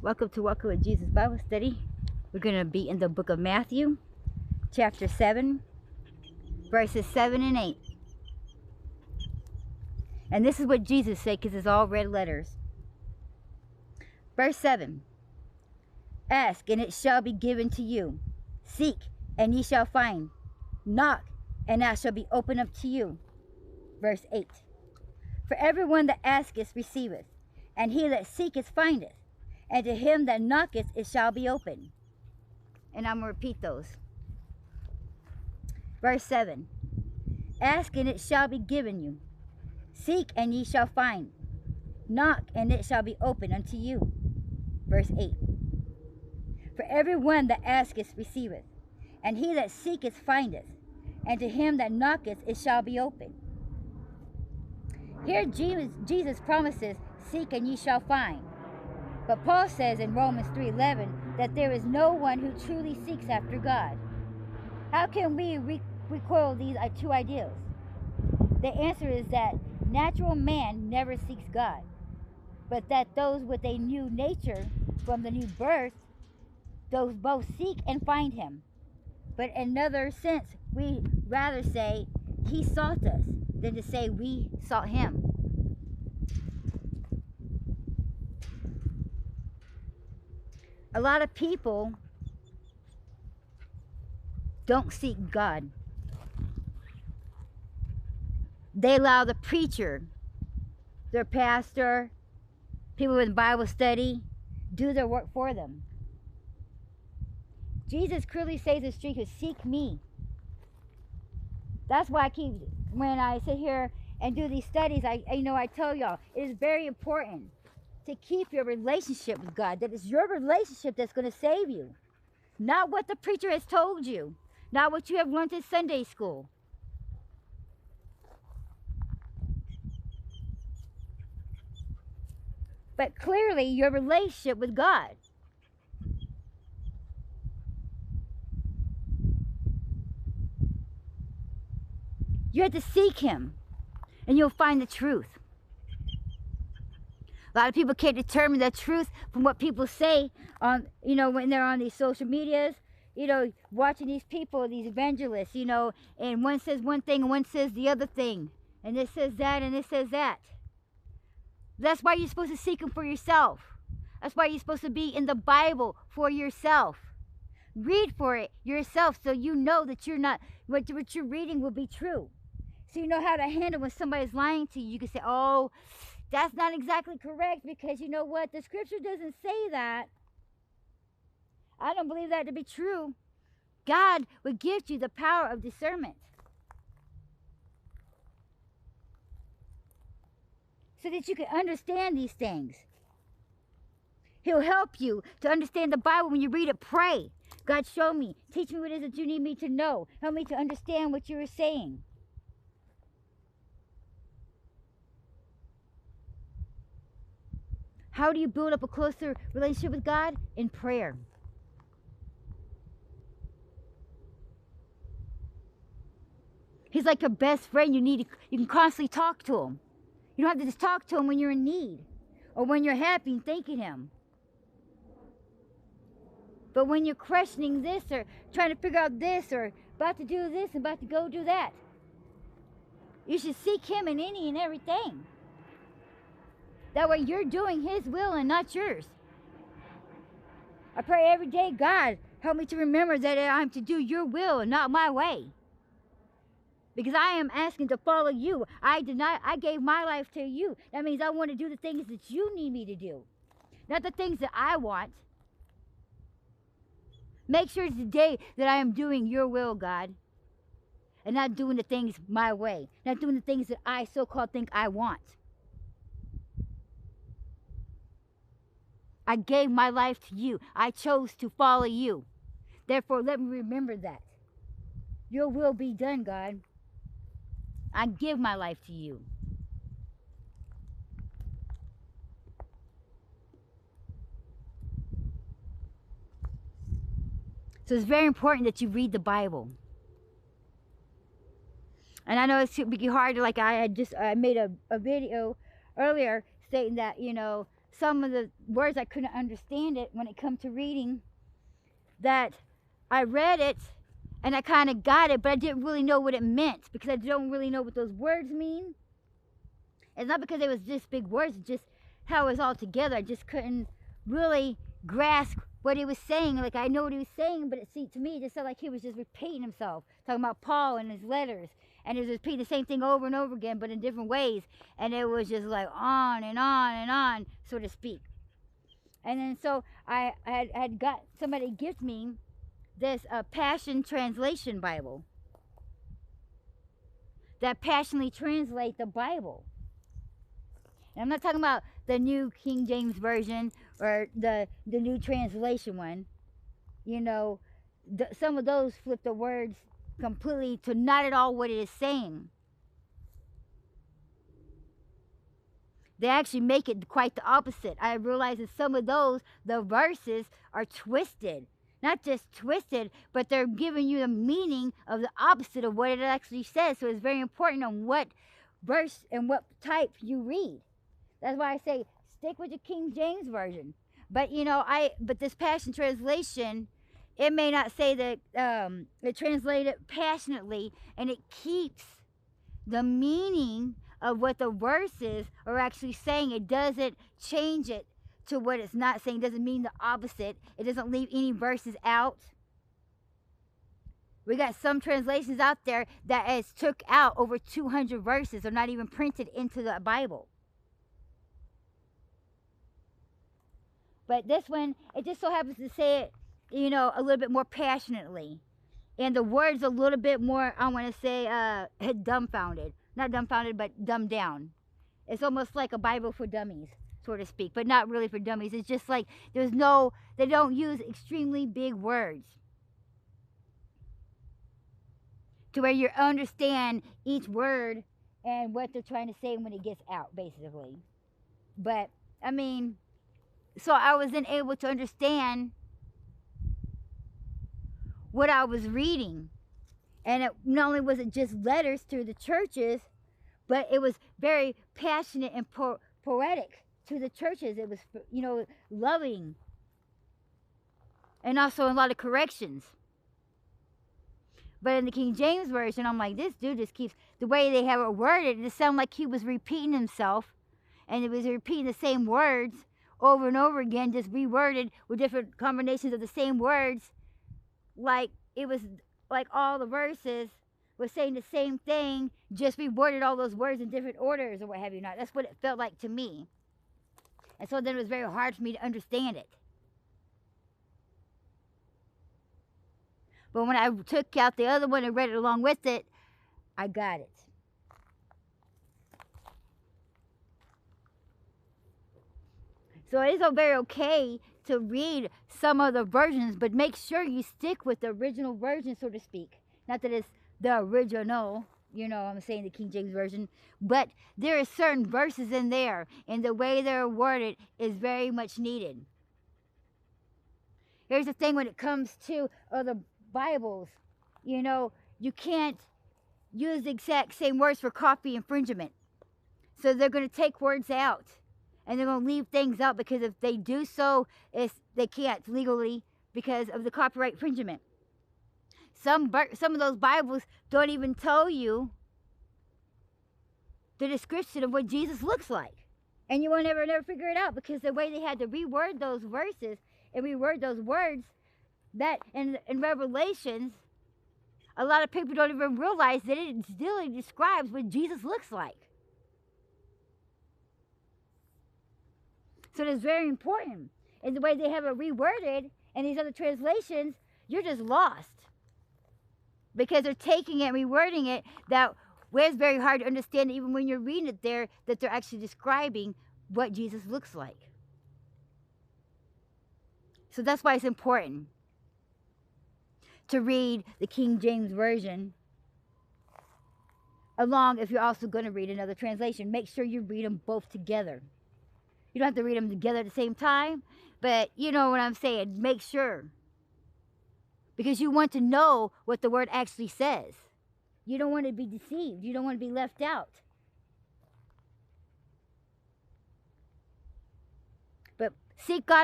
Welcome to Welcome with Jesus Bible Study. We're going to be in the book of Matthew, chapter 7, verses 7 and 8. And this is what Jesus said, because it's all red letters. Verse 7. Ask, and it shall be given to you. Seek, and ye shall find. Knock, and it shall be opened up to you. Verse 8. For everyone that asketh receiveth, and he that seeketh findeth, and to him that knocketh it shall be opened. And I'm going to repeat those. Verse 7. Ask, and it shall be given you. Seek, and ye shall find. Knock, and it shall be opened unto you. Verse 8. For everyone that asketh receiveth, and he that seeketh findeth, and to him that knocketh it shall be opened. Here Jesus promises, seek and ye shall find. But Paul says in Romans 3:11 that there is no one who truly seeks after God. How can we recoil these two ideas? The answer is that natural man never seeks God, but that those with a new nature from the new birth, those both seek and find him. But in another sense, we rather say he sought us than to say we sought him. A lot of people don't seek God. They allow the preacher, their pastor, people in Bible study, do their work for them. Jesus clearly says the street, seek me. That's why when I sit here and do these studies, I tell y'all, it is very important to keep your relationship with God. That is your relationship that's going to save you. Not what the preacher has told you. Not what you have learned in Sunday school. But clearly your relationship with God. You have to seek him, and you'll find the truth. A lot of people can't determine the truth from what people say on, when they're on these social medias, watching these people, these evangelists, and one says one thing and one says the other thing. And this says that and this says that. That's why you're supposed to seek him for yourself. That's why you're supposed to be in the Bible for yourself. Read for it yourself so you know that what you're reading will be true. So you know how to handle when somebody's lying to you. You can say, oh, that's not exactly correct because you know what? The scripture doesn't say that. I don't believe that to be true. God would give you the power of discernment, so that you can understand these things. He'll help you to understand the Bible. When you read it, pray. God, show me. Teach me what it is that you need me to know. Help me to understand what you are saying. How do you build up a closer relationship with God? In prayer. He's like your best friend. You can constantly talk to him. You don't have to just talk to him when you're in need or when you're happy and thanking him. But when you're questioning this or trying to figure out this or about to do this and about to go do that, you should seek him in any and everything. That way you're doing his will and not yours. I pray every day, God, help me to remember that I'm to do your will and not my way. Because I am asking to follow you. I gave my life to you. That means I want to do the things that you need me to do. Not the things that I want. Make sure today that I am doing your will, God. And not doing the things my way. Not doing the things that I so-called think I want. I gave my life to you. I chose to follow you. Therefore, let me remember that. Your will be done, God. I give my life to you. So it's very important that you read the Bible. And I know it's be hard, like I made a video earlier stating that, some of the words I couldn't understand it when it come to reading, that I read it and I kind of got it, but I didn't really know what it meant because I don't really know what those words mean. It's not because it was just big words, it's just how it was all together. I just couldn't really grasp what he was saying. Like, I know what he was saying, but it seemed to me it just sounded like he was just repeating himself, talking about Paul and his letters, and he was repeating the same thing over and over again, but in different ways, and it was just like on and on and on, so to speak. And then so I had got somebody gift me this Passion Translation Bible that passionately translate the Bible. And I'm not talking about the New King James Version or the New Translation one. You know, some of those flip the words completely to not at all what it is saying. They actually make it quite the opposite. I realize that some of those, the verses are twisted. Not just twisted, but they're giving you the meaning of the opposite of what it actually says. So it's very important on what verse and what type you read. That's why I say stick with the King James Version. But you know, but this Passion Translation, it may not say that it translated passionately, and it keeps the meaning of what the verses are actually saying. It doesn't change it to what it's not saying. It doesn't mean the opposite. It doesn't leave any verses out. We got some translations out there that has took out over 200 verses or not even printed into the Bible. But this one, it just so happens to say it, you know, a little bit more passionately. And the words a little bit more, I want to say, dumbfounded. Not dumbfounded, but dumbed down. It's almost like a Bible for dummies, so to speak, but not really for dummies. It's just like they don't use extremely big words to where you understand each word and what they're trying to say when it gets out, basically. But, I mean, so I wasn't able to understand what I was reading. And not only was it just letters to the churches, but it was very passionate and poetic to the churches. It was, you know, loving. And also a lot of corrections. But in the King James Version, I'm like, this dude just keeps, the way they have it worded, it sounded like he was repeating himself. And it was repeating the same words over and over again, just reworded with different combinations of the same words. Like, it was like all the verses was saying the same thing, just reworded all those words in different orders or what have you not. That's what it felt like to me. And so then it was very hard for me to understand it. But when I took out the other one and read it along with it, I got it. So it is very okay to read some of the versions, but make sure you stick with the original version, so to speak. Not that it's the original, you know, I'm saying the King James Version, but there are certain verses in there, and the way they're worded is very much needed. Here's the thing when it comes to other Bibles, you know, you can't use the exact same words for copy infringement. So they're going to take words out. And they're going to leave things out because if they do so, they can't legally because of the copyright infringement. Some of those Bibles don't even tell you the description of what Jesus looks like. And you will never figure it out because the way they had to reword those verses and reword those words, that in Revelations, a lot of people don't even realize that it still describes what Jesus looks like. So it's very important. And the way they have it reworded in these other translations, you're just lost. Because they're taking it and rewording it that where it's very hard to understand even when you're reading it there, that they're actually describing what Jesus looks like. So that's why it's important to read the King James Version along if you're also going to read another translation. Make sure you read them both together. You don't have to read them together at the same time, but you know what I'm saying. Make sure. Because you want to know what the word actually says. You don't want to be deceived. You don't want to be left out. Seek God